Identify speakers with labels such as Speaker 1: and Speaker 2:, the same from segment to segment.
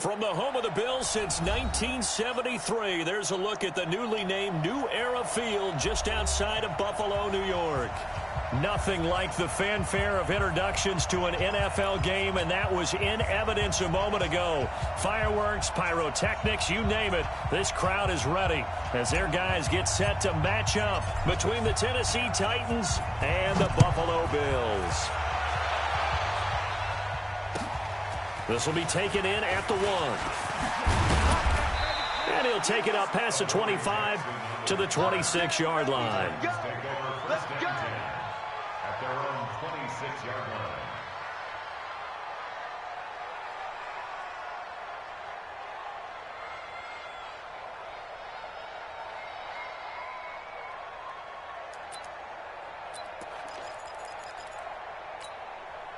Speaker 1: From the home of the Bills since 1973, there's a look at the newly named New Era Field just outside of Buffalo, New York. Nothing like the fanfare of introductions to an NFL game, and that was in evidence a moment ago. Fireworks, pyrotechnics, you name it. This crowd is ready as their guys get set to match up between the Tennessee Titans and the Buffalo Bills. This will be taken in at the 1. And he'll take it up past the 25 to the 26-yard line.
Speaker 2: Let's go! At their own 26-yard line.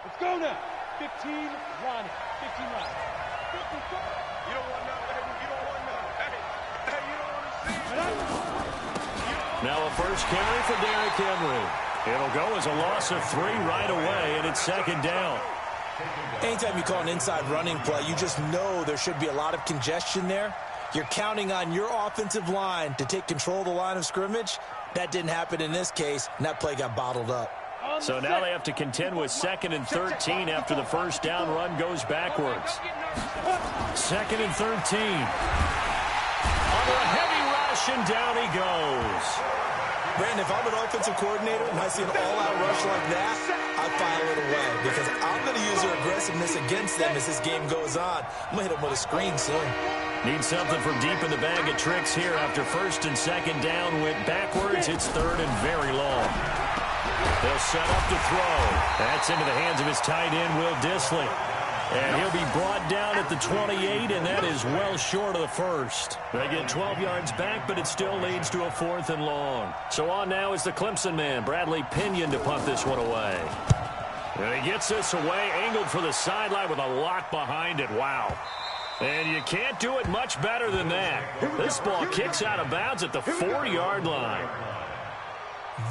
Speaker 3: Let's go now. 15 line. 15 line. 15
Speaker 2: You don't want none, baby. You don't want none. Hey, you don't want to see it.
Speaker 1: Now a first carry for Derrick Henry. It'll go as a loss of 3 right away, and it's second down.
Speaker 4: Anytime you call an inside running play, you just know there should be a lot of congestion there. You're counting on your offensive line to take control of the line of scrimmage. That didn't happen in this case, and that play got bottled up.
Speaker 1: So now they have to contend with 2nd and 13 after the first down run goes backwards. 2nd and 13. Under a heavy rush, and down he goes.
Speaker 4: Brandon, if I'm an offensive coordinator and I see an all-out rush like that, I file it away because I'm going to use their aggressiveness against them as this game goes on. I'm going to hit them with a screen soon.
Speaker 1: Need something from deep in the bag of tricks here after 1st and 2nd down went backwards. It's 3rd and very long. They'll set up to throw. That's into the hands of his tight end, Will Dissly. And he'll be brought down at the 28, and that is well short of the first. They get 12 yards back, but it still leads to a 4th and long. So on now is the Clemson man, Bradley Pinion, to punt this one away. And he gets this away, angled for the sideline with a lot behind it. Wow. And you can't do it much better than that. This ball kicks out of bounds at the 4-yard line.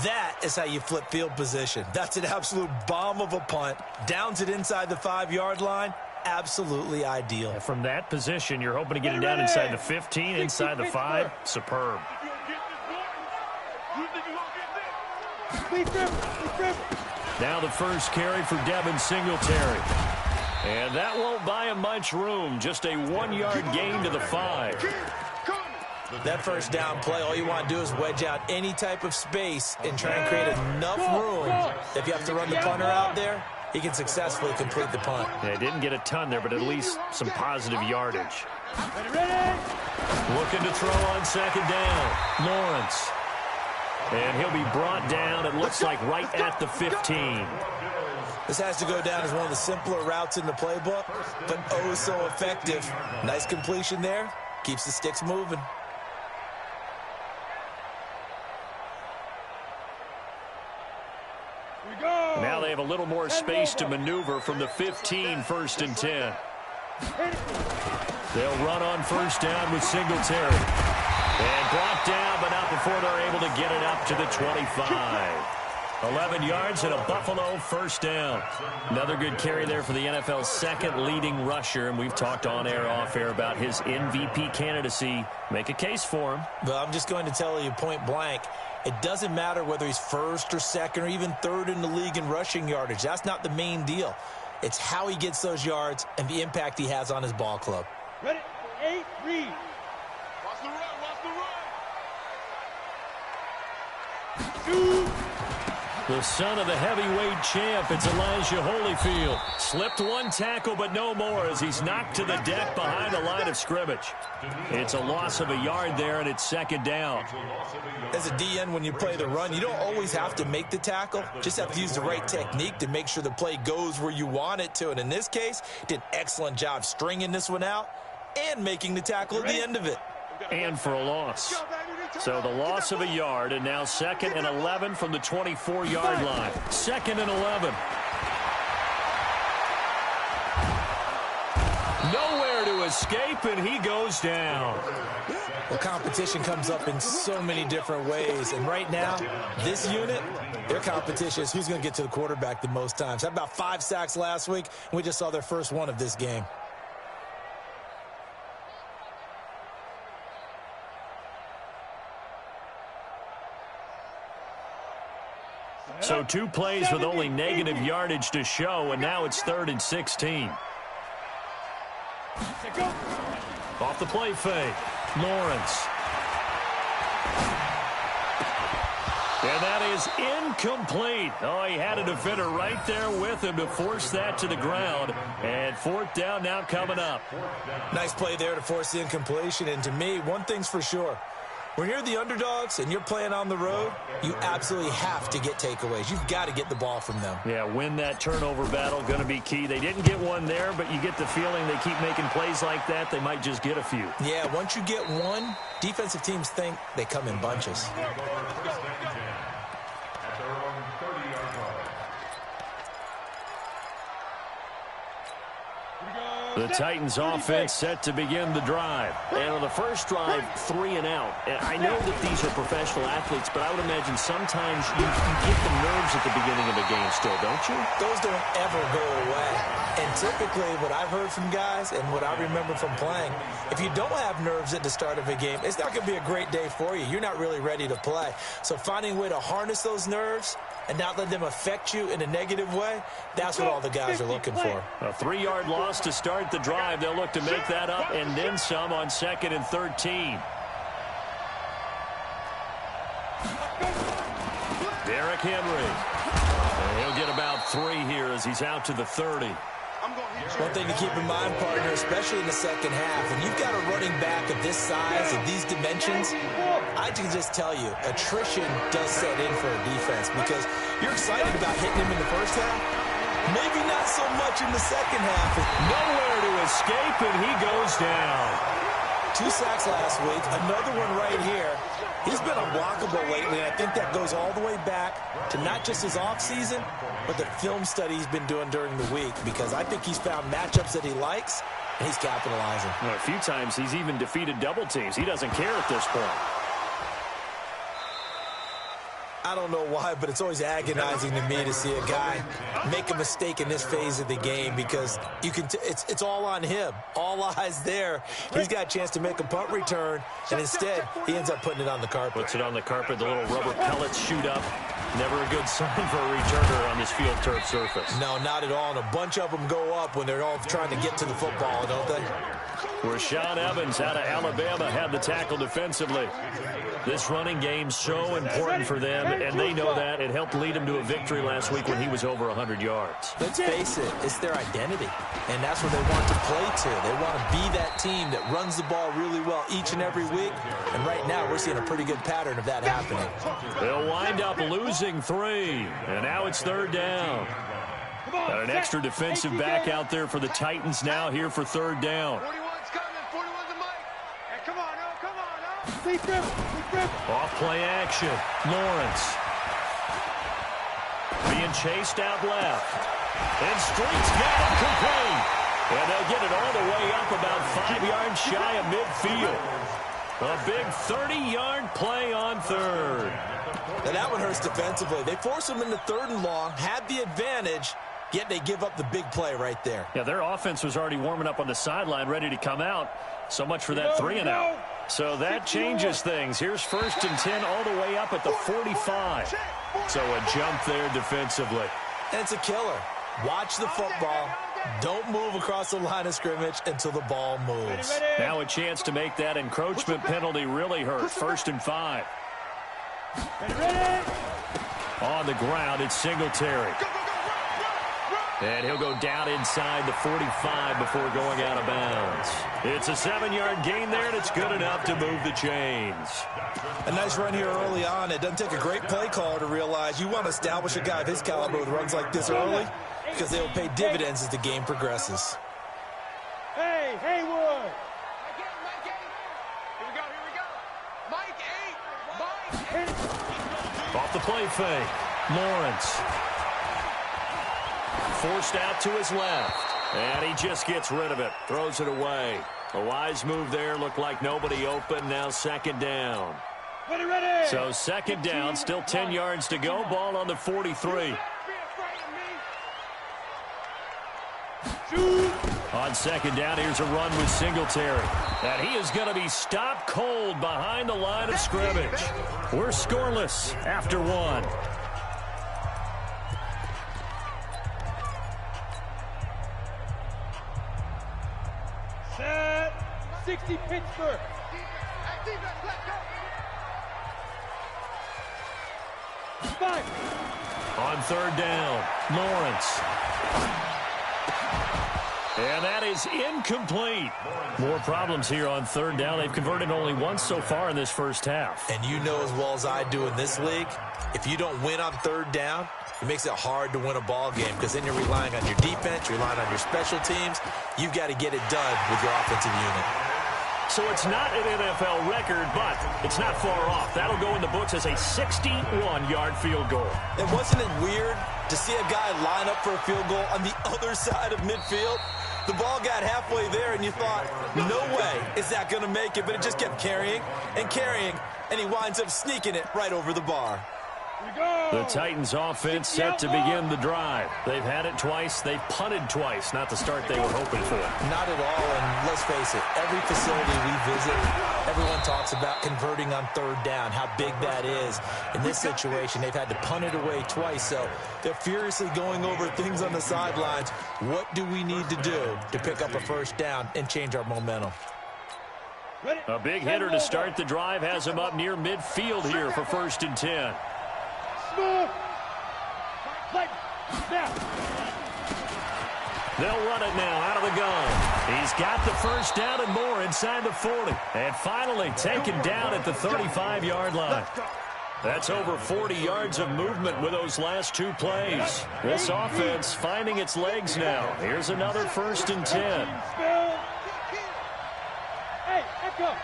Speaker 4: That is how you flip field position. That's an absolute bomb of a punt. Downs it inside the 5-yard line. Absolutely ideal.
Speaker 1: And from that position, you're hoping to get it down inside the 15, inside the 5. Superb. Now the first carry for Devin Singletary. And that won't buy him much room. Just a 1-yard gain to the 5.
Speaker 4: That first down play, all you want to do is wedge out any type of space and try and create enough room. If you have to run the punter out there, he can successfully complete the punt.
Speaker 1: Yeah, didn't get a ton there, but at least some positive yardage. Looking to throw on 2nd down. Lawrence. And he'll be brought down, it looks like, right at the 15.
Speaker 4: This has to go down as one of the simpler routes in the playbook, but oh so effective. Nice completion there. Keeps the sticks moving.
Speaker 1: Now they have a little more space to maneuver from the 15, 1st and 10. They'll run on 1st down with Singletary. And brought down, but not before they're able to get it up to the 25. 11 yards and a Buffalo 1st down. Another good carry there for the NFL's 2nd leading rusher, and we've talked on air, off air about his MVP candidacy. Make a case for him.
Speaker 4: Well, I'm just going to tell you point blank, it doesn't matter whether he's 1st or 2nd or even 3rd in the league in rushing yardage. That's not the main deal. It's how he gets those yards and the impact he has on his ball club.
Speaker 3: Ready? 8, read.
Speaker 2: Watch the run, watch the run.
Speaker 1: The son of the heavyweight champ, it's Elijah Holyfield. Slipped one tackle, but no more as he's knocked to the deck behind the line of scrimmage. It's a loss of a yard there, and it's 2nd down.
Speaker 4: As a DN, when you play the run, you don't always have to make the tackle. Just have to use the right technique to make sure the play goes where you want it to. And in this case, did an excellent job stringing this one out and making the tackle at the end of it.
Speaker 1: And for a loss. So the loss of a yard, and now 2nd and 11 from the 24-yard line. 2nd and 11. Nowhere to escape, and he goes down.
Speaker 4: Well, competition comes up in so many different ways, and right now, this unit, their competition is who's going to get to the quarterback the most times. Had about 5 sacks last week, and we just saw their first one of this game.
Speaker 1: So 2 plays with only negative yardage to show, and now it's 3rd and 16. Off the play fake, Lawrence. And that is incomplete. Oh, he had a defender right there with him to force that to the ground. And 4th down now coming up.
Speaker 4: Nice play there to force the incompletion. And to me, one thing's for sure. When you're the underdogs and you're playing on the road, you absolutely have to get takeaways. You've got to get the ball from them.
Speaker 1: Yeah, win that turnover battle, going to be key. They didn't get one there, but you get the feeling they keep making plays like that, they might just get a few.
Speaker 4: Yeah, once you get one, defensive teams think they come in bunches.
Speaker 1: The Titans offense set to begin the drive.
Speaker 5: And on the first drive, 3 and out. And I know that these are professional athletes, but I would imagine sometimes you get the nerves at the beginning of a game still, don't you?
Speaker 4: Those don't ever go away. And typically what I've heard from guys and what I remember from playing, if you don't have nerves at the start of a game, it's not going to be a great day for you. You're not really ready to play. So finding a way to harness those nerves and not let them affect you in a negative way, that's what all the guys are looking for.
Speaker 1: A 3-yard loss to start the drive. They'll look to make that up and then some on 2nd and 13. Derrick Henry. And he'll get about 3 here as he's out to the 30.
Speaker 4: One thing to keep in mind, partner, especially in the second half, when you've got a running back of this size and these dimensions, I can just tell you, attrition does set in for a defense because you're excited about hitting him in the first half. Maybe not so much in the second half.
Speaker 1: Nowhere to escape, and he goes down.
Speaker 4: 2 sacks last week, another one right here. He's been unblockable lately, and I think that goes all the way back to not just his offseason, but the film study he's been doing during the week, because I think he's found matchups that he likes, and he's capitalizing.
Speaker 1: Well, a few times he's even defeated double teams. He doesn't care at this point.
Speaker 4: I don't know why, but it's always agonizing to me to see a guy make a mistake in this phase of the game because you can. It's all on him. All eyes there. He's got a chance to make a punt return, and instead he ends up putting it on the carpet.
Speaker 1: Puts it on the carpet. The little rubber pellets shoot up. Never a good sign for a returner on this field turf surface.
Speaker 4: No, not at all. And a bunch of them go up when they're all trying to get to the football, don't they?
Speaker 1: Rashaan Evans out of Alabama had the tackle defensively. This running game so important for them, and they know that. It helped lead them to a victory last week when he was over 100 yards.
Speaker 4: Let's face it, it's their identity, and that's what they want to play to. They want to be that team that runs the ball really well each and every week, and right now we're seeing a pretty good pattern of that happening.
Speaker 1: They'll wind up losing 3, and now it's 3rd down. Got an extra defensive back out there for the Titans now here for 3rd down.
Speaker 2: 41's coming. 41's the mic. Hey, come on, now. Come on, now.
Speaker 3: Deep grip. Deep grip.
Speaker 1: Off play action. Lawrence. Being chased out left. And Streets got it complete. And they'll get it all the way up about 5 yards shy of midfield. A big 30-yard play on 3rd.
Speaker 4: Now that one hurts defensively. They force them into 3rd and long, had the advantage, yet they give up the big play right there.
Speaker 1: Yeah, their offense was already warming up on the sideline, ready to come out. So much for that 3 and out. So that changes things. Here's 1st and 10 all the way up at the 45. So a jump there defensively.
Speaker 4: And it's a killer. Watch the football. Don't move across the line of scrimmage until the ball moves.
Speaker 1: Now a chance to make that encroachment penalty really hurt. 1st and 5. On the ground, it's Singletary. And he'll go down inside the 45 before going out of bounds. It's a 7-yard gain there, and it's good enough to move the chains.
Speaker 4: A nice run here early on. It doesn't take a great play caller to realize you want to establish a guy of his caliber with runs like this early because they will pay dividends as the game progresses.
Speaker 3: Hey, Haywood.
Speaker 2: Mike 8. Here we go. Mike 8. Mike 8.
Speaker 1: Off the play fake. Lawrence. Forced out to his left. And he just gets rid of it. Throws it away. A wise move there. Looked like nobody open. Now 2nd down.
Speaker 3: Ready.
Speaker 1: So 2nd down. Still 10 yards to go. Ball on the 43. On 2nd down, here's a run with Singletary. And he is going to be stopped cold behind the line of scrimmage. We're scoreless after 1.
Speaker 3: 60 Pittsburgh.
Speaker 2: Defense, let go.
Speaker 3: 5.
Speaker 1: On third down, Lawrence. And that is incomplete. More problems here on third down. They've converted only once so far in this first half.
Speaker 4: And you know as well as I do in this league, if you don't win on third down, it makes it hard to win a ball game because then you're relying on your defense, you're relying on your special teams. You've got to get it done with your offensive unit.
Speaker 5: So it's not an NFL record, but it's not far off. That'll go in the books as a 61-yard field goal.
Speaker 4: And wasn't it weird to see a guy line up for a field goal on the other side of midfield? The ball got halfway there, and you thought, no way is that going to make it, but it just kept carrying, and he winds up sneaking it right over the bar.
Speaker 1: The Titans offense set to begin the drive. They've had it twice. They've punted twice. Not the start they were hoping for.
Speaker 4: Not at all, and let's face it, every facility we visit, everyone talks about converting on third down, how big that is. In this situation, they've had to punt it away twice, so they're furiously going over things on the sidelines. What do we need to do to pick up a first down and change our momentum?
Speaker 1: A big hitter to start the drive has him up near midfield here for 1st and 10.
Speaker 3: Smooth. Play. Snap.
Speaker 1: They'll run it now out of the gun. He's got the first down and more inside the 40. And finally taken down at the 35-yard line. That's over 40 yards of movement with those last two plays. This offense finding its legs now. Here's another 1st and 10.
Speaker 3: Hey, echo.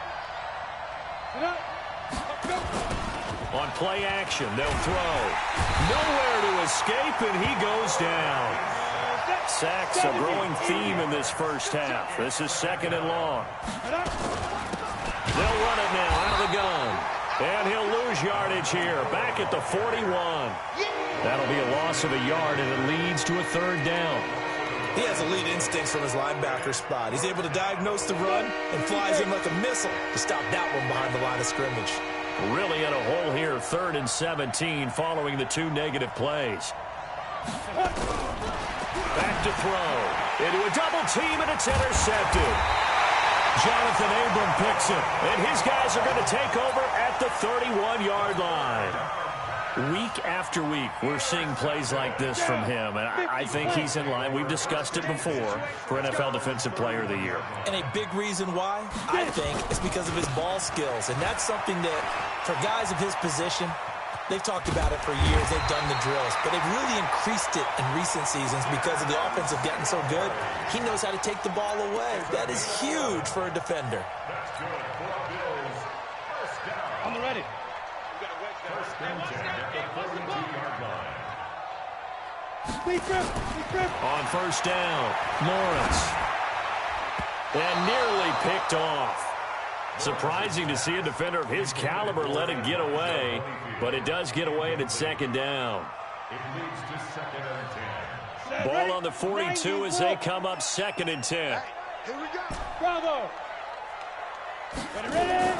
Speaker 1: On play action, they'll throw. Nowhere to escape, and he goes down. Sacks a growing theme in this first half. This is 2nd and long. They'll run it now out of the gun. And he'll lose yardage here, back at the 41. That'll be a loss of a yard, and it leads to a 3rd down.
Speaker 4: He has elite instincts from his linebacker spot. He's able to diagnose the run and flies in like a missile to stop that one behind the line of scrimmage.
Speaker 1: Really in a hole here, 3rd and 17 following the 2 negative plays. Back to throw. Into a double team, and it's intercepted. Jonathan Abram picks it, and his guys are going to take over at the 31-yard line. Week after week, we're seeing plays like this from him, and I think he's in line. We've discussed it before for NFL Defensive Player of the Year.
Speaker 4: And a big reason why, I think, is because of his ball skills, and that's something that, for guys of his position, they've talked about it for years. They've done the drills, but they've really increased it in recent seasons because of the offense of getting so good. He knows how to take the ball away. That is huge for a defender.
Speaker 3: On the ready.
Speaker 1: On 1st down, Lawrence. And nearly picked off. Surprising to see a defender of his caliber let it get away, but it does get away and it's 2nd down. Ball on the 42 as they come up 2nd and 10.
Speaker 2: Here we go.
Speaker 3: Bravo. Ready.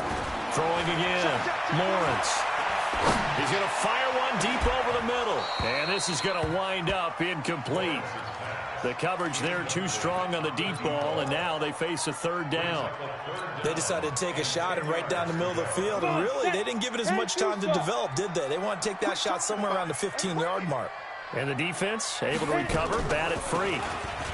Speaker 1: Throwing again, Lawrence. He's going to fire one deep over the middle. And this is going to wind up incomplete. The coverage there too strong on the deep ball, and now they face a 3rd down.
Speaker 4: They decided to take a shot and right down the middle of the field, and really, they didn't give it as much time to develop, did they? They want to take that shot somewhere around the 15-yard mark.
Speaker 1: And the defense able to recover, bat it free.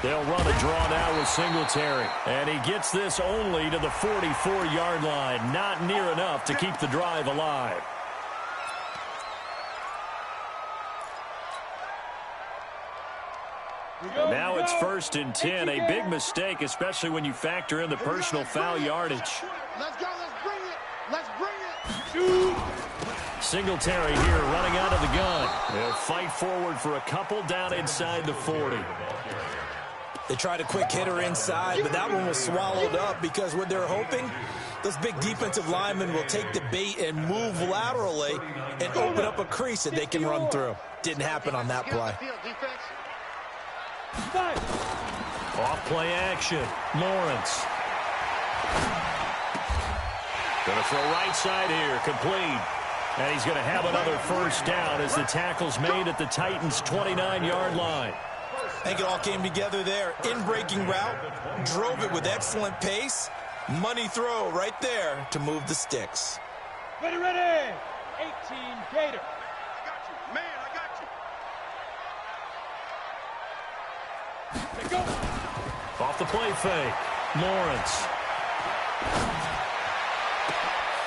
Speaker 1: They'll run a draw now with Singletary. And he gets this only to the 44-yard line. Not near enough to keep the drive alive. Now it's 1st and 10. A big mistake, especially when you factor in the personal foul yardage.
Speaker 2: Let's go. Let's bring it. Let's bring it.
Speaker 1: Singletary here running out of the gun. They'll fight forward for a couple down inside the 40.
Speaker 4: They tried a quick hitter inside, but that one was swallowed up because what they're hoping, those big defensive linemen will take the bait and move laterally and open up a crease that they can run through. Didn't happen on that play.
Speaker 1: Off play action, Lawrence. Going to throw right side here, complete. And he's going to have another 1st down as the tackle's made at the Titans' 29-yard line.
Speaker 4: I think it all came together there. In-breaking route, drove it with excellent pace, Money throw right there to move the sticks.
Speaker 3: Ready, ready. 18 Gator.
Speaker 2: I got you. Man, I got you.
Speaker 3: Let go.
Speaker 5: Off the play fake. Lawrence.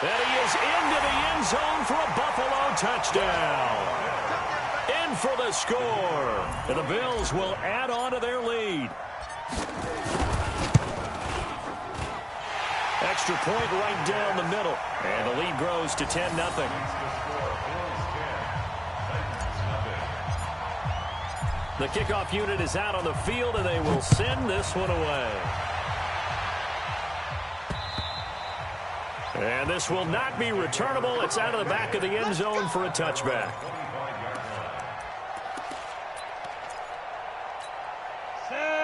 Speaker 5: And he is into the end zone for a Buffalo touchdown. In for the score. And the Bills will add on to their lead. Extra point right down the middle. And the lead grows to 10-0. The kickoff unit is out on the field, and they will send this one away. And this will not be returnable. It's out of the back of the end zone for a touchback.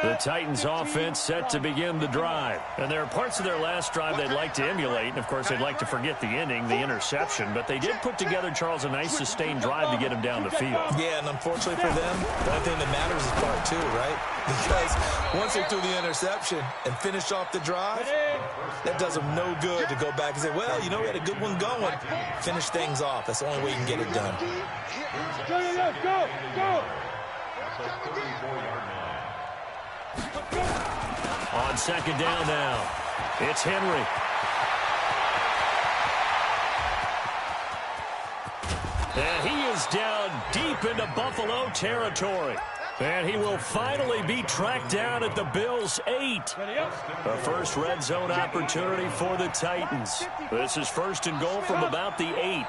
Speaker 5: The Titans offense set to begin the drive. And there are parts of their last drive they'd like to emulate. And, of course, they'd like to forget the ending, the interception. But they did put together, Charles, a nice sustained drive to get him down the field.
Speaker 4: Yeah, and unfortunately for them, the only thing that matters is part two, right? Because once they threw the interception and finished off the drive, that does them no good to go back and say, well, you know, we had a good one going. Finish things off. That's the only way you can get it done.
Speaker 3: Go.
Speaker 5: On second down now, it's Henry. And he is down deep into Buffalo territory. And he will finally be tracked down at the Bills' 8. A first red zone opportunity for the Titans. This is first and goal from about the 8.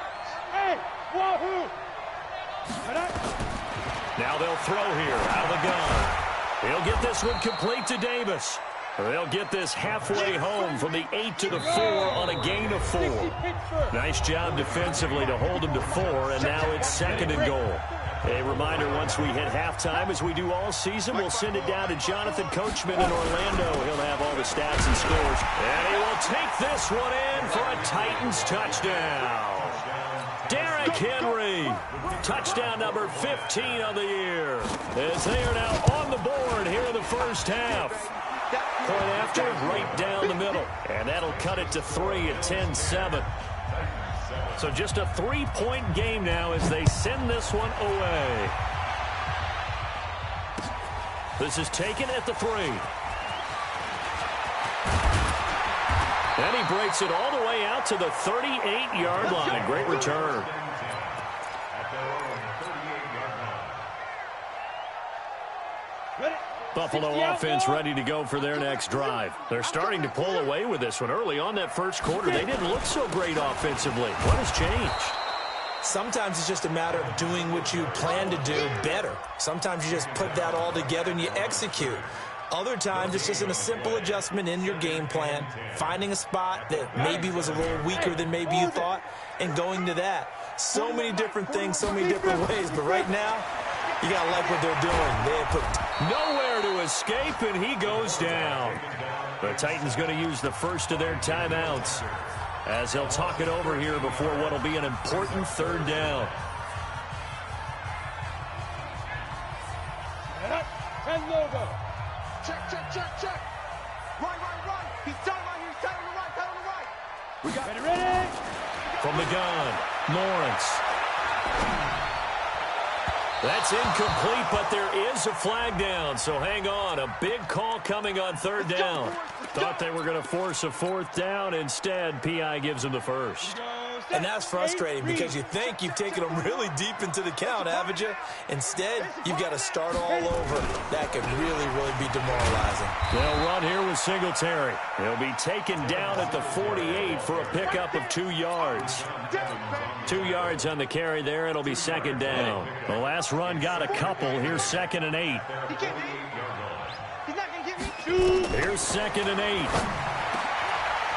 Speaker 5: Now they'll throw here out of the gun. He'll get this one complete to Davis. They'll get this halfway home from the 8 to the 4 on a gain of 4. Nice job defensively to hold him to 4, and now it's second and goal. A reminder, once we hit halftime, as we do all season, we'll send it down to Jonathan Coachman in Orlando. He'll have all the stats and scores. And he will take this one in for a Titans touchdown. Derrick Henry, touchdown number 15 of the year, as they are now on the board here in the first half. Point after, right down the middle. And that'll cut it to 3 at 10-7. So just a 3-point game now as they send this one away. This is taken at the 3. And he breaks it all the way out to the 38-yard line. Great return. Buffalo offense ready to go for their next drive. They're starting to pull away with this one. Early on that first quarter, they didn't look so great offensively. What has changed?
Speaker 4: Sometimes it's just a matter of doing what you plan to do better. Sometimes you just put that all together and you execute. Other times it's just a simple adjustment in your game plan, finding a spot that maybe was a little weaker than maybe you thought, and going to that. So many different things, so many different ways, but right now, you got to like what they're doing. They have put
Speaker 5: nowhere to escape, and he goes down. The Titans going to use the first of their timeouts as they'll talk it over here before what will be an important third down.
Speaker 3: And logo.
Speaker 2: Check. Right. He's tight right here. He's tight on the right. We got
Speaker 3: Ready.
Speaker 5: From the gun, Lawrence. That's incomplete, but there is a flag down, so hang on. A big call coming on third down. Thought they were going to force a fourth down. Instead, P.I. gives them the first.
Speaker 4: And that's frustrating because you think you've taken them really deep into the count, haven't you? Instead, you've got to start all over. That could really, really be demoralizing.
Speaker 5: They'll run here with Singletary. He'll be taken down at the 48 for a pickup of 2 yards. 2 yards on the carry there. It'll be second down. The last run got a couple. Here's second and 8. Here's second and 8.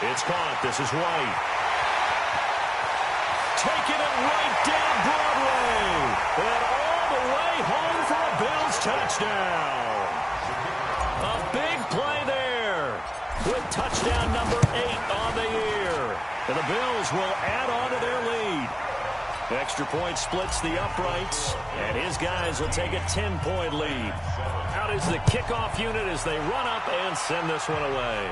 Speaker 5: It's caught. This is White. Taking it right down Broadway. And all the way home for a Bills touchdown. A big play there with touchdown number 8 on the year. And the Bills will add on to their lead. Extra point splits the uprights, and his guys will take a 10-point lead. Out is the kickoff unit as they run up and send this one away.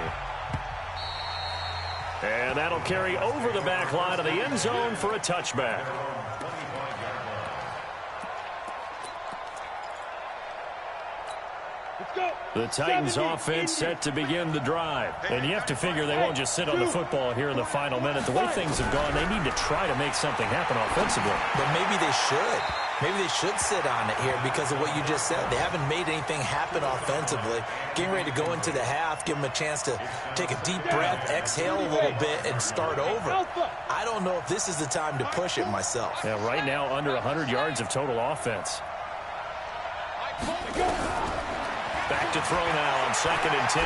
Speaker 5: And that'll carry over the back line of the end zone for a touchback. The Titans offense set to begin the drive. And you have to figure they won't just sit on the football here in the final minute. The way things have gone, they need to try to make something happen offensively.
Speaker 4: But maybe they should. Maybe they should sit on it here because of what you just said. They haven't made anything happen offensively. Getting ready to go into the half, give them a chance to take a deep breath, exhale a little bit, and start over. I don't know if this is the time to push it myself.
Speaker 5: Yeah, right now under 100 yards of total offense. Back to throw now on 2nd and 10.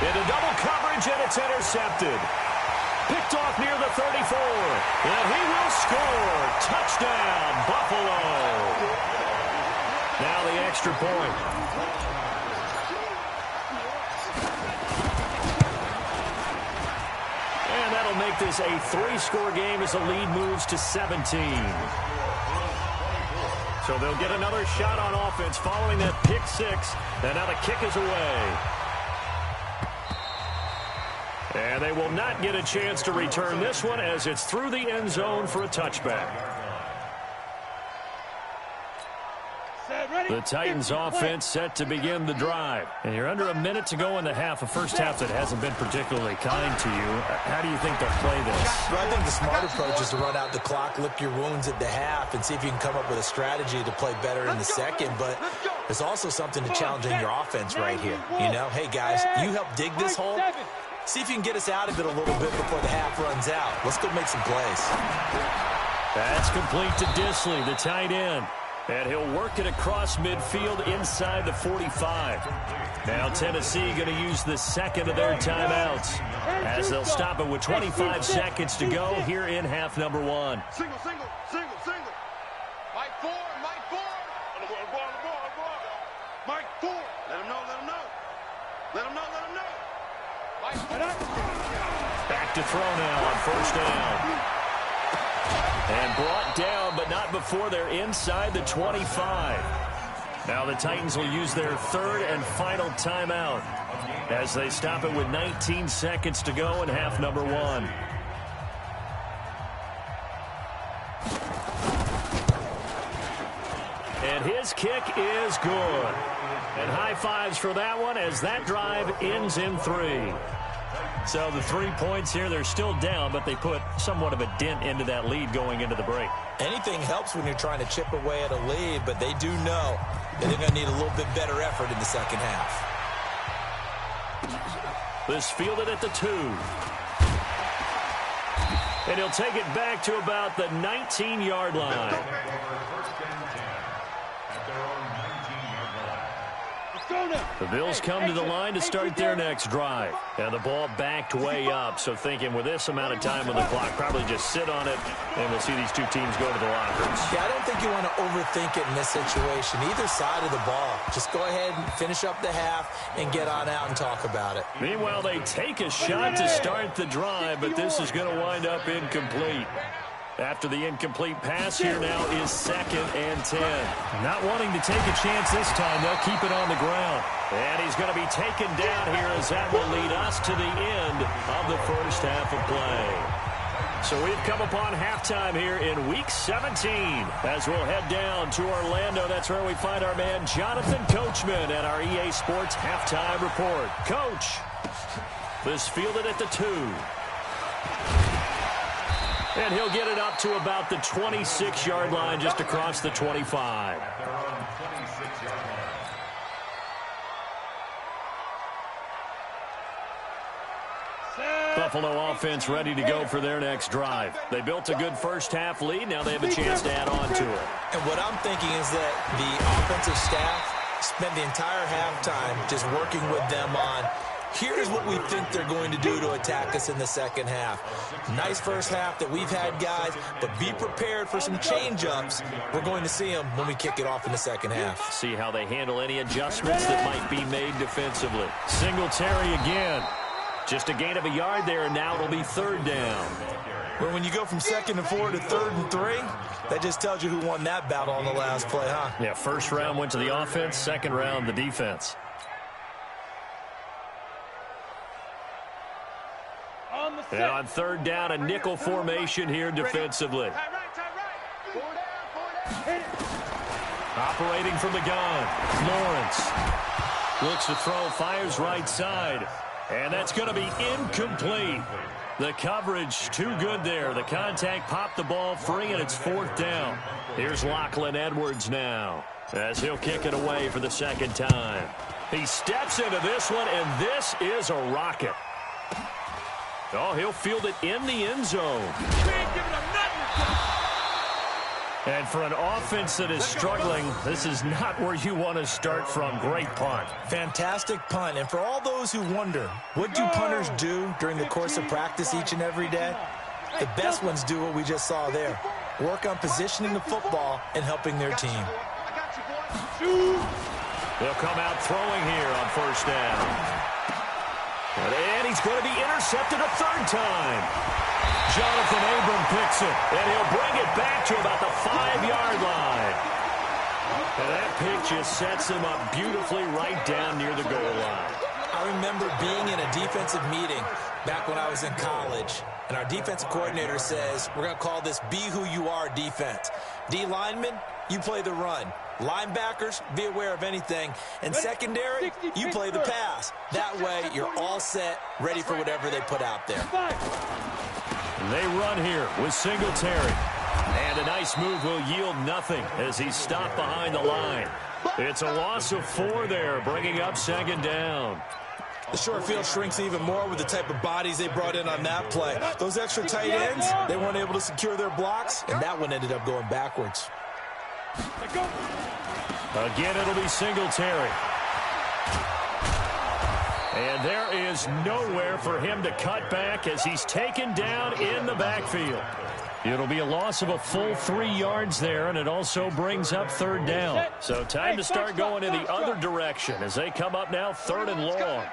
Speaker 5: Into double coverage, and it's intercepted. Picked off near the 34. And he will score. Touchdown, Buffalo. Now the extra point. And that'll make this a 3-score game as the lead moves to 17. So they'll get another shot on offense following that pick 6. And now the kick is away. And they will not get a chance to return this one as it's through the end zone for a touchback. The Titans offense set to begin the drive. And you're under a minute to go in the half, a first half that hasn't been particularly kind to you. How do you think they'll play this?
Speaker 4: Well, I think the smart approach is to run out the clock, lick your wounds at the half, and see if you can come up with a strategy to play better in the second. But there's also something to challenging your offense right here. You know, hey, guys, you help dig this hole. See if you can get us out of it a little bit before the half runs out. Let's go make some plays.
Speaker 5: That's complete to Disley, the tight end. And he'll work it across midfield inside the 45. Now Tennessee going to use the second of their timeouts as they'll stop it with 25 seconds to go here in half number 1.
Speaker 2: Single. Mike 4. Mike 4. Let him know.
Speaker 5: Back to throw now on 1st down. And brought down, but not before they're inside the 25. Now the Titans will use their 3rd and final timeout as they stop it with 19 seconds to go in half number 1. And his kick is good. And high fives for that one as that drive ends in 3. So the 3 points here, they're still down, but they put somewhat of a dent into that lead going into the break.
Speaker 4: Anything helps when you're trying to chip away at a lead, but they do know that they're going to need a little bit better effort in the second half.
Speaker 5: This fielded at the 2. And he'll take it back to about the 19-yard line. The Bills come to the line to start their next drive. And the ball backed way up, so thinking with this amount of time on the clock, probably just sit on it, and we'll see these two teams go to the lockers.
Speaker 4: Yeah, I don't think you want to overthink it in this situation. Either side of the ball. Just go ahead and finish up the half and get on out and talk about it.
Speaker 5: Meanwhile, they take a shot to start the drive, but this is going to wind up incomplete. After the incomplete pass, here now is 2nd and 10. Not wanting to take a chance this time, they'll keep it on the ground. And he's going to be taken down here as that will lead us to the end of the first half of play. So we've come upon halftime here in Week 17 as we'll head down to Orlando. That's where we find our man Jonathan Coachman at our EA Sports Halftime Report. Coach, this fielded at the 2. And he'll get it up to about the 26-yard line just across the 25. Buffalo offense ready to go for their next drive. They built a good first half lead. Now they have a chance to add on to it.
Speaker 4: And what I'm thinking is that the offensive staff spent the entire halftime just working with them on here's what we think they're going to do to attack us in the second half. Nice first half that we've had, guys, but be prepared for some change-ups. We're going to see them when we kick it off in the second half.
Speaker 5: See how they handle any adjustments that might be made defensively. Singletary again. Just a gain of a yard there, and now it'll be 3rd down.
Speaker 4: Well, when you go from 2nd and 4 to 3rd and 3, that just tells you who won that battle on the last play, huh?
Speaker 5: Yeah, first round went to the offense, second round the defense. And on third down, a nickel formation here defensively. Operating from the gun, Lawrence. Looks to throw, fires right side. And that's going to be incomplete. The coverage too good there. The contact popped the ball free, and it's fourth down. Here's Lachlan Edwards now as he'll kick it away for the second time. He steps into this one, and this is a rocket. Oh, he'll field it in the end zone. And for an offense that is struggling, this is not where you want to start from. Great punt.
Speaker 4: Fantastic punt. And for all those who wonder, what do punters do during the course of practice each and every day? The best ones do what we just saw there. Work on positioning the football and helping their team.
Speaker 5: They'll come out throwing here on first down. And he's going to be intercepted a third time. Jonathan Abram picks it, and he'll bring it back to about the 5-yard line. And that pick just sets him up beautifully right down near the goal line.
Speaker 4: I remember being in a defensive meeting back when I was in college, and our defensive coordinator says, we're going to call this Be Who You Are defense. D linemen, you play the run. Linebackers, be aware of anything. And secondary, you play the pass. That way, you're all set, ready for whatever they put out there.
Speaker 5: They run here with Singletary. And a nice move will yield nothing as he's stopped behind the line. It's a loss of 4 there, bringing up second down.
Speaker 4: The short field shrinks even more with the type of bodies they brought in on that play. Those extra tight ends, they weren't able to secure their blocks, and that one ended up going backwards.
Speaker 5: Again, it'll be Singletary. And there is nowhere for him to cut back as he's taken down in the backfield. It'll be a loss of a full 3 yards there, and it also brings up third down. So time to start going in the other direction as they come up now third and long.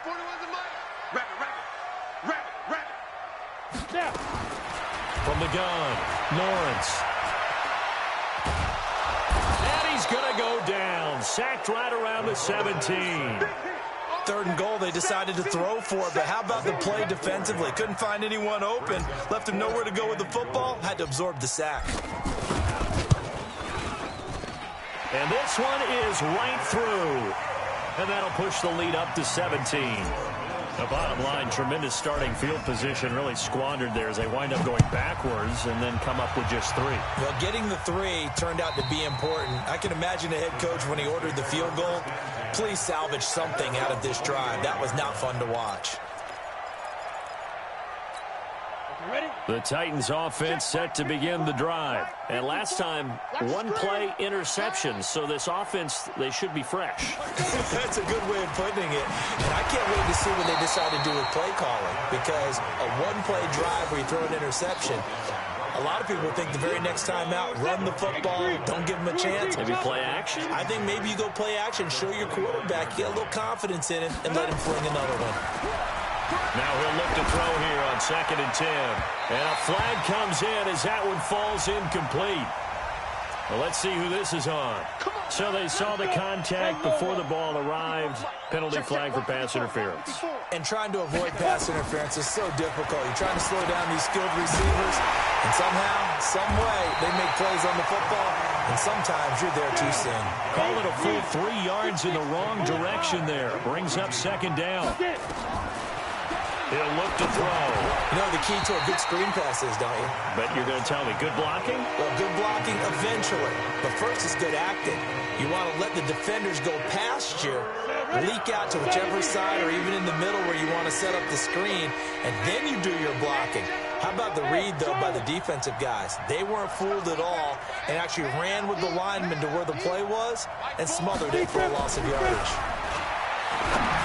Speaker 5: From the gun, Lawrence. And he's going to go down. Sacked right around the 17.
Speaker 4: Third and goal, they decided to throw for it, but how about the play defensively? Couldn't find anyone open, left him nowhere to go with the football, had to absorb the sack.
Speaker 5: And this one is right through. And that'll push the lead up to 17. The bottom line, tremendous starting field position, really squandered there as they wind up going backwards and then come up with just 3.
Speaker 4: Well, getting the 3 turned out to be important. I can imagine the head coach when he ordered the field goal. Please salvage something out of this drive. That was not fun to watch.
Speaker 5: The Titans offense set to begin the drive. And last time, 1 play interception. So this offense, they should be fresh.
Speaker 4: That's a good way of putting it. And I can't wait to see what they decide to do with play calling. Because a 1-play drive where you throw an interception, a lot of people think the very next time out, run the football, don't give them a chance.
Speaker 5: Maybe play action?
Speaker 4: I think maybe you go play action, show your quarterback, get a little confidence in him, and let him fling another one.
Speaker 5: Now he'll look to throw here on 2nd and 10. And a flag comes in as that one falls incomplete. Well, let's see who this is on. So they saw the contact before the ball arrived. Penalty flag for pass interference.
Speaker 4: And trying to avoid pass interference is so difficult. You're trying to slow down these skilled receivers, and somehow, some way, they make plays on the football, and sometimes you're there too soon.
Speaker 5: Call it a full 3 yards in the wrong direction there. Brings up second down. He'll look to throw.
Speaker 4: You know the key to a good screen pass is, don't you?
Speaker 5: Bet you're going to tell me good blocking?
Speaker 4: Well, good blocking eventually. But first is good acting. You want to let the defenders go past you, leak out to whichever side or even in the middle where you want to set up the screen, and then you do your blocking. How about the read, though, by the defensive guys? They weren't fooled at all and actually ran with the lineman to where the play was and smothered it for a loss of yardage.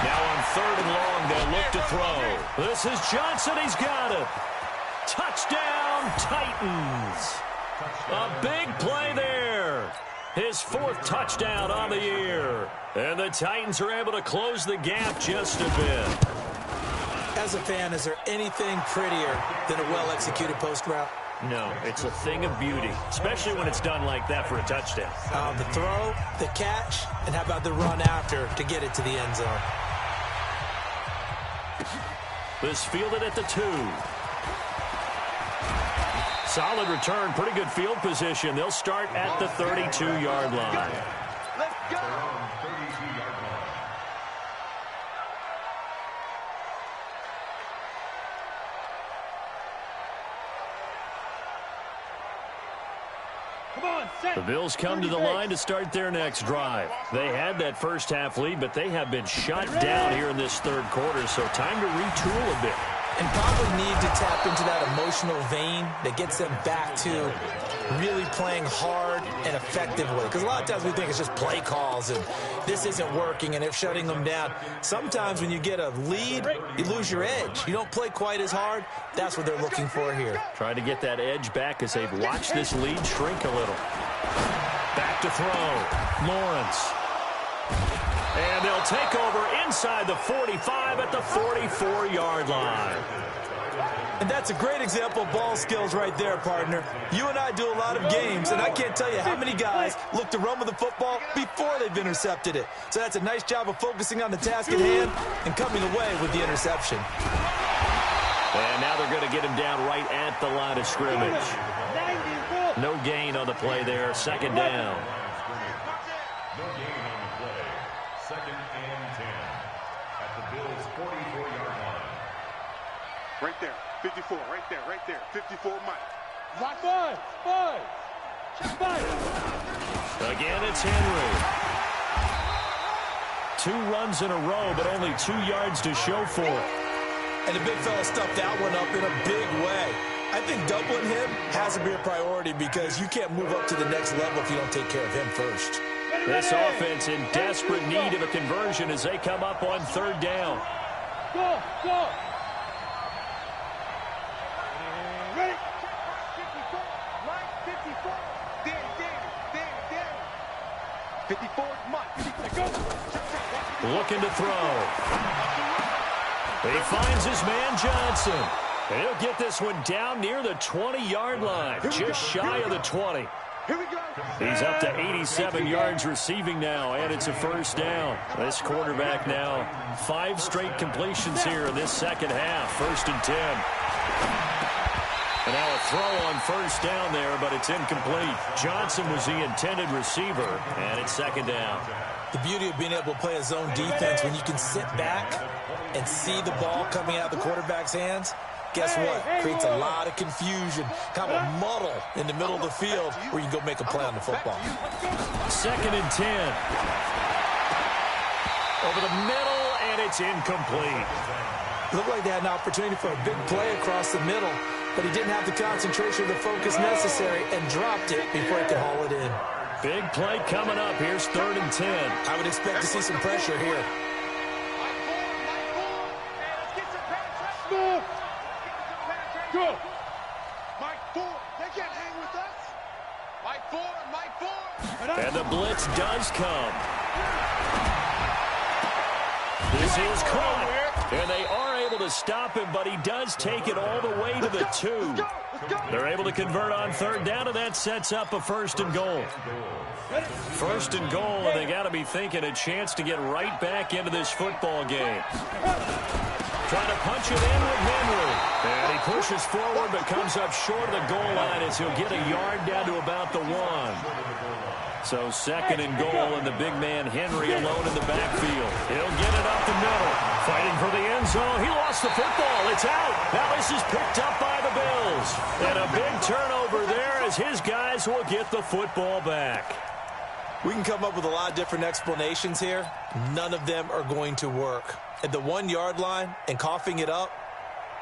Speaker 5: Now on third and long, they'll look to throw. This is Johnson. He's got it. Touchdown, Titans. A big play there. His 4th touchdown on the year. And the Titans are able to close the gap just a bit.
Speaker 4: As a fan, is there anything prettier than a well-executed post route?
Speaker 5: No, it's a thing of beauty, especially when it's done like that for a touchdown.
Speaker 4: The throw, the catch, and how about the run after to get it to the end zone?
Speaker 5: This fielded at the 2. Solid return, pretty good field position. They'll start at the 32-yard line.
Speaker 2: Let's go.
Speaker 3: Come on, set.
Speaker 5: The Bills come to the line to start their next drive. They had that first half lead, but they have been shut down here in this third quarter, so time to retool a bit.
Speaker 4: And probably need to tap into that emotional vein that gets them back to really playing hard and effectively. Because a lot of times we think it's just play calls and this isn't working and they're shutting them down. Sometimes when you get a lead, you lose your edge. You don't play quite as hard. That's what they're looking for here.
Speaker 5: Trying to get that edge back as they've watched this lead shrink a little. Back to throw. Lawrence. And they'll take over inside the 45 at the 44-yard line.
Speaker 4: And that's a great example of ball skills right there, partner. You and I do a lot of games, and I can't tell you how many guys look to run with the football before they've intercepted it. So that's a nice job of focusing on the task at hand and coming away with the interception.
Speaker 5: And now they're going to get him down right at the line of scrimmage. No gain on the play there. Second down.
Speaker 6: No gain on the play. Second and 10 at the Bills' 44-yard line.
Speaker 2: Right there. 54. Right there. Right there. 54, Mike.
Speaker 3: Lock five.
Speaker 5: Again, it's Henry. 2 runs in a row, but only 2 yards to show for it.
Speaker 4: And the big fella stuffed that one up in a big way. I think doubling him has to be a priority because you can't move up to the next level if you don't take care of him first.
Speaker 5: This offense in desperate need of a conversion as they come up on third down.
Speaker 3: Go. Ready.
Speaker 2: 54. Mike, 54. Dan. 54, Mike.
Speaker 3: Go.
Speaker 5: Looking to throw. He finds his man Johnson. He'll get this one down near the 20-yard line, just shy of the 20.
Speaker 2: Here we go.
Speaker 5: He's up to 87 yards receiving now, and it's a first down. This quarterback now, 5 straight completions here in this second half. First and 10. And now a throw on first down there, but it's incomplete. Johnson was the intended receiver, and it's second down.
Speaker 4: The beauty of being able to play a zone defense when you can sit back and see the ball coming out of the quarterback's hands, guess what? Creates a lot of confusion, kind of a muddle in the middle of the field where you can go make a play on the football.
Speaker 5: Second and 10. Over the middle, and it's incomplete.
Speaker 4: Looked like they had an opportunity for a big play across the middle, but he didn't have the concentration or the focus necessary and dropped it before he could haul it in.
Speaker 5: Big play coming up. Here's third and 10.
Speaker 4: I would expect to see some pressure here.
Speaker 3: Go.
Speaker 2: Mike 4. They can't hang with us. Mike 4.
Speaker 5: And the blitz does come. This is caught. And they are able to stop him, but he does take it all the way to the 2. They're able to convert on third down, and that sets up a first and goal. First and goal, and they got to be thinking a chance to get right back into this football game. Trying to punch it in with Henry. And he pushes forward but comes up short of the goal line as he'll get a yard down to about the 1. So second and goal, and the big man Henry alone in the backfield. He'll get it up the middle. Fighting for the end zone. He lost the football. It's out. Now this is picked up by the Bills. And a big turnover there as his guys will get the football back.
Speaker 4: We can come up with a lot of different explanations here. None of them are going to work. At the 1-yard line and coughing it up,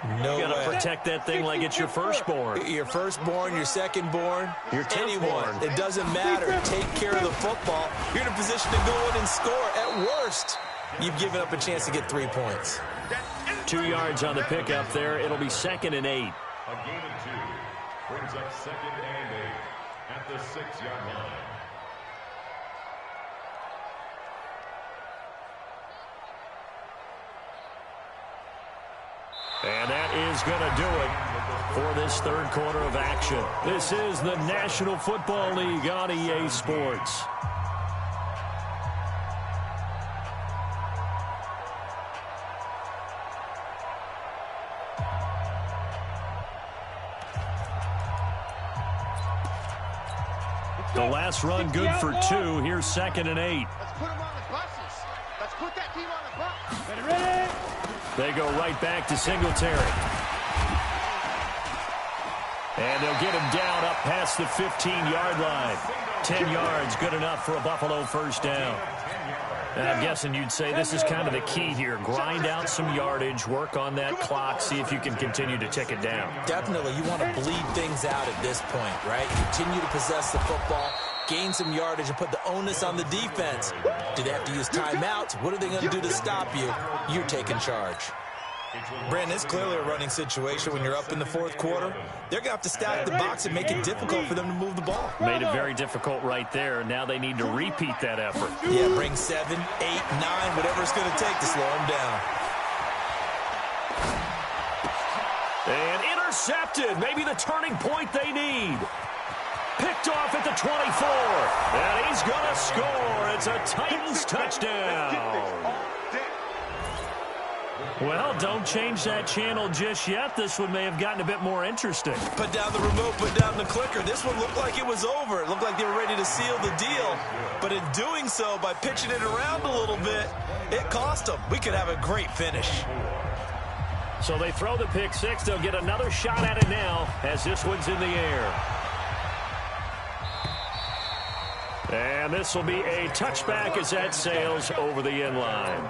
Speaker 4: no way.
Speaker 5: You got to protect that thing like it's your firstborn.
Speaker 4: Your firstborn, your secondborn, anyone. It doesn't matter. Take care of the football. You're in a position to go in and score. At worst, you've given up a chance to get 3 points.
Speaker 5: 2 yards on the pickup there. It'll be second and 8.
Speaker 6: A gain of 2 brings up second and 8 at the 6-yard line.
Speaker 5: And that is going to do it for this third quarter of action. This is the National Football League on EA Sports.
Speaker 1: last run good for 2. Here's 2nd and 8.
Speaker 2: Let's put them on the buses. Let's put that team on the bus.
Speaker 3: Ready?
Speaker 1: They go right back to Singletary. And they'll get him down up past the 15-yard line. 10 yards, good enough for a Buffalo first down. And I'm guessing you'd say this is kind of the key here. Grind out some yardage, work on that clock, see if you can continue to tick it down.
Speaker 4: Definitely, you want to bleed things out at this point, right? Continue to possess the football, gain some yardage, and put the onus on the defense. Do they have to use timeouts? What are they going to do to stop you? You're taking charge. Brandon, it's clearly a running situation when you're up in the 4th quarter. They're going to have to stack the box and make it difficult for them to move the ball.
Speaker 1: Made it very difficult right there. Now they need to repeat that effort.
Speaker 4: Yeah, bring 7, 8, 9, whatever it's going to take to slow them down.
Speaker 1: And intercepted. Maybe the turning point they need. Picked off at the 24. And he's going to score. It's a Titans touchdown. Well, don't change that channel just yet. This one may have gotten a bit more interesting.
Speaker 4: Put down the remote, put down the clicker. This one looked like it was over. It looked like they were ready to seal the deal. But in doing so, by pitching it around a little bit, it cost them. We could have a great finish.
Speaker 1: So they throw the pick 6. They'll get another shot at it now as this one's in the air. And this will be a touchback as that sails over the end line.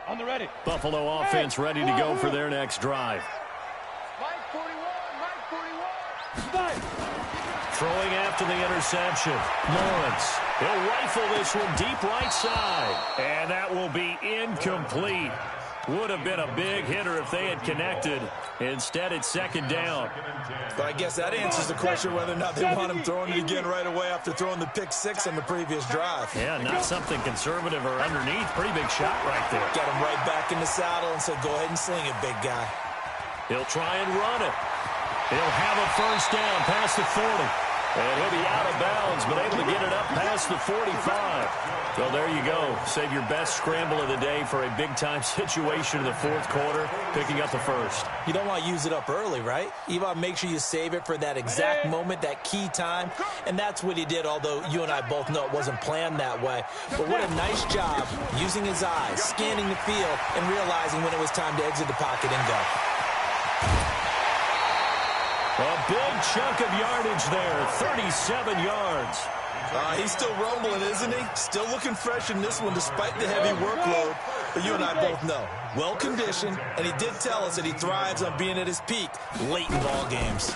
Speaker 3: On the ready.
Speaker 1: Buffalo offense ready to go for their next drive.
Speaker 2: Mike 41, Mike 41.
Speaker 1: Throwing after the interception. Lawrence. He'll rifle this one deep right side. And that will be incomplete. Would have been a big hitter if they had connected. Instead, it's 2nd down.
Speaker 4: But I guess that answers the question whether or not they want him throwing it again right away after throwing the pick 6 on the previous drive.
Speaker 1: Yeah, not something conservative or underneath. Pretty big shot right there.
Speaker 4: Get him right back in the saddle and said, go ahead and sling it, big guy.
Speaker 1: He'll try and run it. He'll have a first down past the 40. And he'll be out of bounds, but able to get it up past the 45. So there you go. Save your best scramble of the day for a big-time situation in the 4th quarter, picking up the first.
Speaker 4: You don't want to use it up early, right? You want to make sure you save it for that exact moment, that key time. And that's what he did, although you and I both know it wasn't planned that way. But what a nice job using his eyes, scanning the field, and realizing when it was time to exit the pocket and go.
Speaker 1: A big chunk of yardage there, 37 yards.
Speaker 4: He's still rumbling, isn't he? Still looking fresh in this one despite the heavy workload. But you and I both know, well-conditioned, and he did tell us that he thrives on being at his peak late in ball games.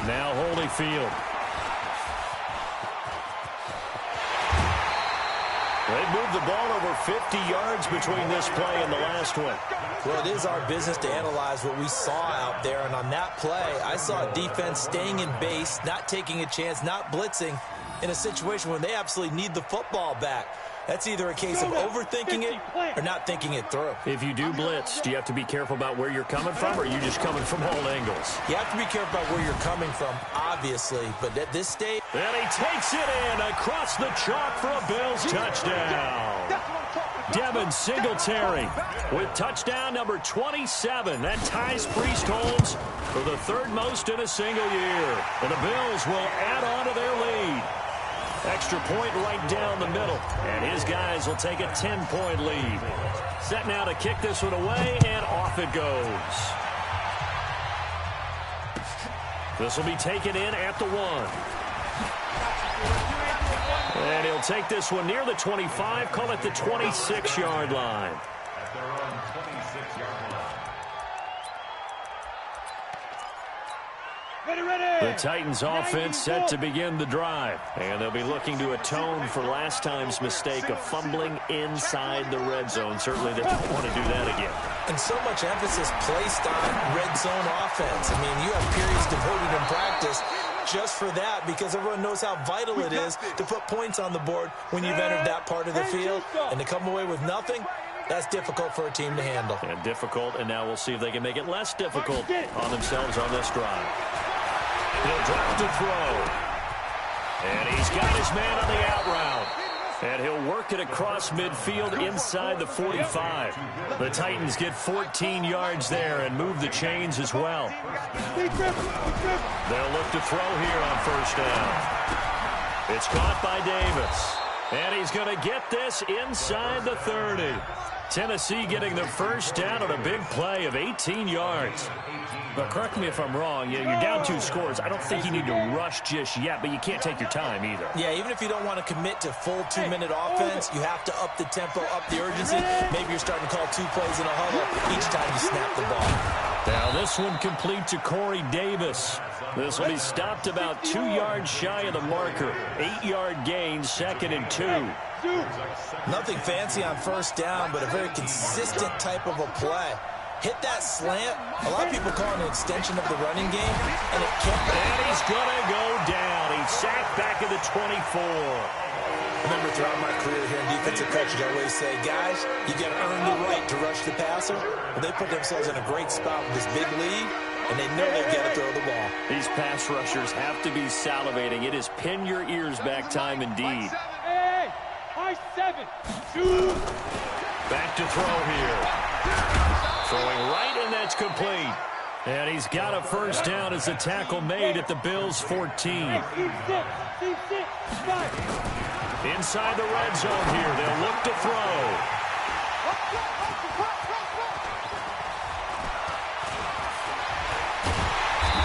Speaker 1: Now Holyfield. They moved the ball over 50 yards between this play and the last one.
Speaker 4: Well, it is our business to analyze what we saw out there, and on that play, I saw a defense staying in base, not taking a chance, not blitzing in a situation where they absolutely need the football back. That's either a case of overthinking it or not thinking it through.
Speaker 1: If you do blitz, do you have to be careful about where you're coming from, or are you just coming from all angles?
Speaker 4: You have to be careful about where you're coming from, obviously, but at this stage...
Speaker 1: And he takes it in across the chalk for a Bills touchdown. Devin Singletary with touchdown number 27. That ties Priest Holmes for the 3rd most in a single year. And the Bills will add on to their lead. Extra point right down the middle. And his guys will take a 10-point lead. Set now to kick this one away, and off it goes. This will be taken in at the 1. And he'll take this one near the 25, call it the 26-yard line.
Speaker 6: At their own 26-yard line.
Speaker 1: The Titans offense set to begin the drive. And they'll be looking to atone for last time's mistake of fumbling inside the red zone. Certainly they don't want to do that again.
Speaker 4: And so much emphasis placed on red zone offense. I mean, you have periods devoted in practice just for that, because everyone knows how vital it is to put points on the board when you've entered that part of the field. And to come away with nothing, that's difficult for a team to handle.
Speaker 1: And difficult, and now we'll see if they can make it less difficult on themselves on this drive. He'll drop to throw.
Speaker 5: And he's got his man on the out route. And he'll work it across midfield inside the 45. The Titans get 14 yards there and move the chains as well. They'll look to throw here on first down. It's caught by Davis. And he's going to get this inside the 30. Tennessee getting the first down on a big play of 18 yards. But correct me if I'm wrong, you're down 2 scores. I don't think you need to rush just yet, but you can't take your time either.
Speaker 4: Yeah, even if you don't want to commit to full 2-minute offense, you have to up the tempo, up the urgency. Maybe you're starting to call 2 plays in a huddle each time you snap the ball.
Speaker 5: Now this one complete to Corey Davis. This will be stopped about 2 yards shy of the marker. 8-yard gain, 2nd and 2.
Speaker 4: Nothing fancy on first down, but a very consistent type of a play. Hit that slant. A lot of people call it an extension of the running game, and it can't.
Speaker 5: And he's going to go down. He's sacked back at the 24.
Speaker 4: I remember throughout my career here in defensive coaches, I always say, guys, you got to earn the right to rush the passer. Well, they put themselves in a great spot with this big lead, and they know they've got to throw the ball.
Speaker 5: These pass rushers have to be salivating. It is pin your ears back time indeed.
Speaker 3: Hey, high 7. 2.
Speaker 5: Back to throw here. Throwing right, and that's complete. And he's got a first down as the tackle made at the Bills' 14. Inside the red zone here. They'll look to throw.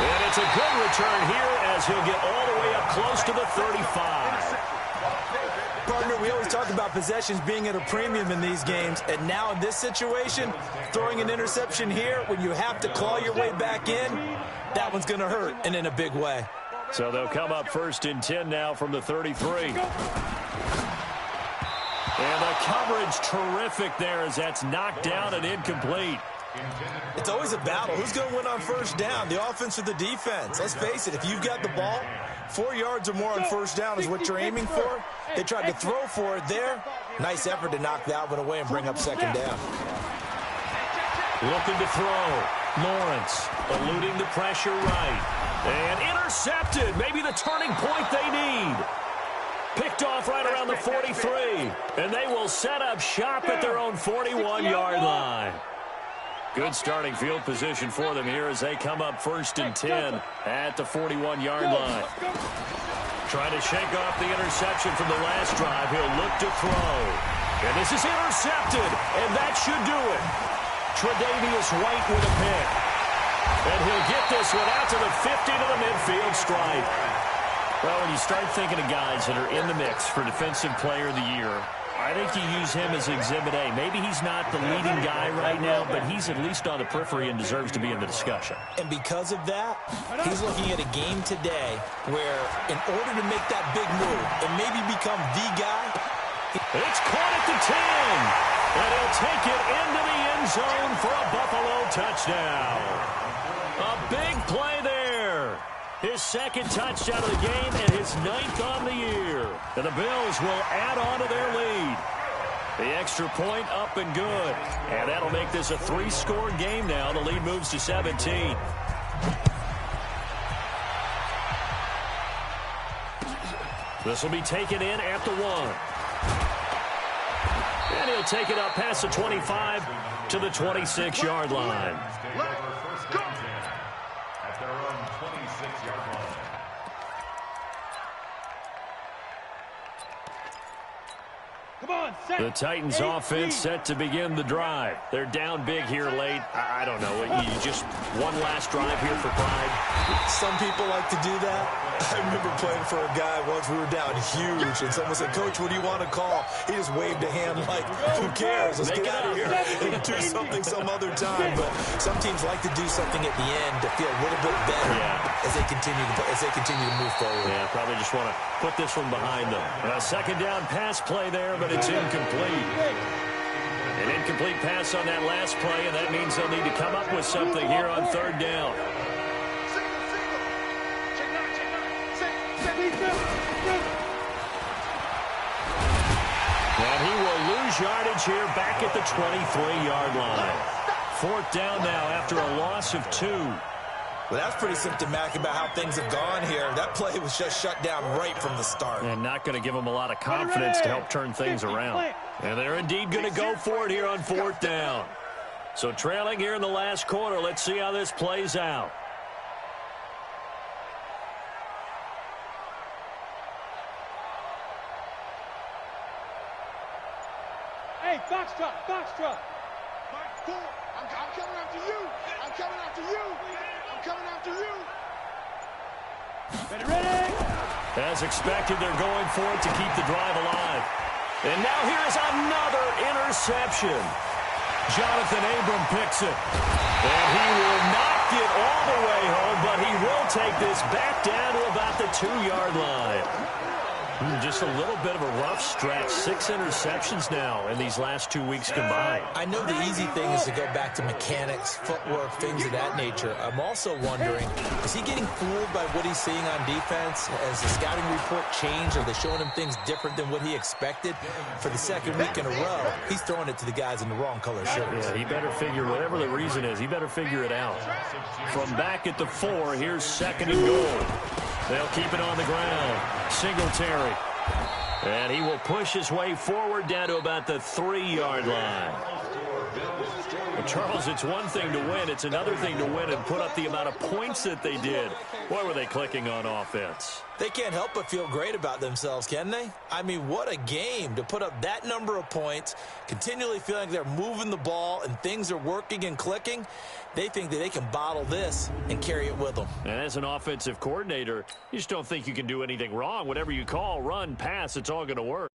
Speaker 5: And it's a good return here as he'll get all the way up close to the 35.
Speaker 4: Partner, we always talk about possessions being at a premium in these games, and now in this situation, throwing an interception here when you have to claw your way back in, that one's going to hurt, and in a big way.
Speaker 5: So they'll come up 1st and 10 now from the 33. And the coverage terrific there as that's knocked down and incomplete.
Speaker 4: It's always a battle. Who's going to win on first down, the offense or the defense? Let's face it, if you've got the ball, 4 yards or more on first down is what you're aiming for. They tried to throw for it there. Nice effort to knock that one away and bring up 2nd down.
Speaker 5: Looking to throw. Lawrence eluding the pressure right. And intercepted. Maybe the turning point they need. Picked off right around the 43. And they will set up shop at their own 41-yard line. Good starting field position for them here as they come up 1st and 10 at the 41-yard line. Trying to shake off the interception from the last drive. He'll look to throw. And this is intercepted, and that should do it. Tre'Davious White with a pick. And he'll get this one out to the 50 to the midfield stripe. Well, when you start thinking of guys that are in the mix for Defensive Player of the Year, I think you use him as Exhibit A. Maybe he's not the leading guy right now, but he's at least on the periphery and deserves to be in the discussion.
Speaker 4: And because of that, he's looking at a game today where in order to make that big move and maybe become the guy.
Speaker 5: It's caught at the 10. And he'll take it into the end zone for a Buffalo touchdown. A big play there. His 2nd touchdown of the game and his 9th on the year. And the Bills will add on to their lead. The extra point up and good. And that'll make this a 3-score game now. The lead moves to 17. This will be taken in at the 1. And he'll take it up past the 25 to the 26-yard line.
Speaker 6: At their own 26-yard line.
Speaker 3: Come on, set.
Speaker 5: The Titans offense set to begin the drive. They're down big here late. I don't know. You just one last drive here for pride.
Speaker 4: Some people like to do that. I remember playing for a guy once. We were down huge, and someone said, "Coach, what do you want to call?" He just waved a hand like, "Who cares? Let's get out of here and do something some other time." But some teams like to do something at the end to feel a little bit better as they continue to move forward.
Speaker 5: Yeah, probably just want to put this one behind them. A 2nd down pass play there, but it's incomplete. An incomplete pass on that last play, and that means they'll need to come up with something here on 3rd down. And he will lose yardage here back at the 23-yard line. 4th down now after a loss of 2.
Speaker 4: Well, that's pretty symptomatic about how things have gone here. That play was just shut down right from the start.
Speaker 1: And not going to give them a lot of confidence to help turn things around. And they're indeed going to go for it here on 4th down. So trailing here in the last quarter. Let's see how this plays out.
Speaker 3: Hey, foxtrot, foxtrot.
Speaker 2: Mike, 4. I'm coming after you. I'm coming after you. I'm coming after you.
Speaker 3: Ready?
Speaker 1: As expected, they're going for it to keep the drive alive. And now here's another interception. Jonathan Abram picks it. And he will not get all the way home, but he will take this back down to about the 2-yard line. Just a little bit of a rough stretch. 6 interceptions now in these last 2 weeks combined.
Speaker 4: I know the easy thing is to go back to mechanics, footwork, things of that nature. I'm also wondering, is he getting fooled by what he's seeing on defense? Has the scouting report changed? Are they showing him things different than what he expected? For the second week in a row, he's throwing it to the guys in the wrong color shirts.
Speaker 1: Yeah, he better figure, whatever the reason is, he better figure it out. From back at the 4, here's 2nd and goal. They'll keep it on the ground. Singletary. And he will push his way forward down to about the 3-yard line. Well, Charles, it's one thing to win. It's another thing to win and put up the amount of points that they did. Boy, were they clicking on offense.
Speaker 4: They can't help but feel great about themselves, can they? I mean, what a game to put up that number of points, continually feeling like they're moving the ball and things are working and clicking. They think that they can bottle this and carry it with them.
Speaker 1: And as an offensive coordinator, you just don't think you can do anything wrong. Whatever you call, run, pass, it's all going to work.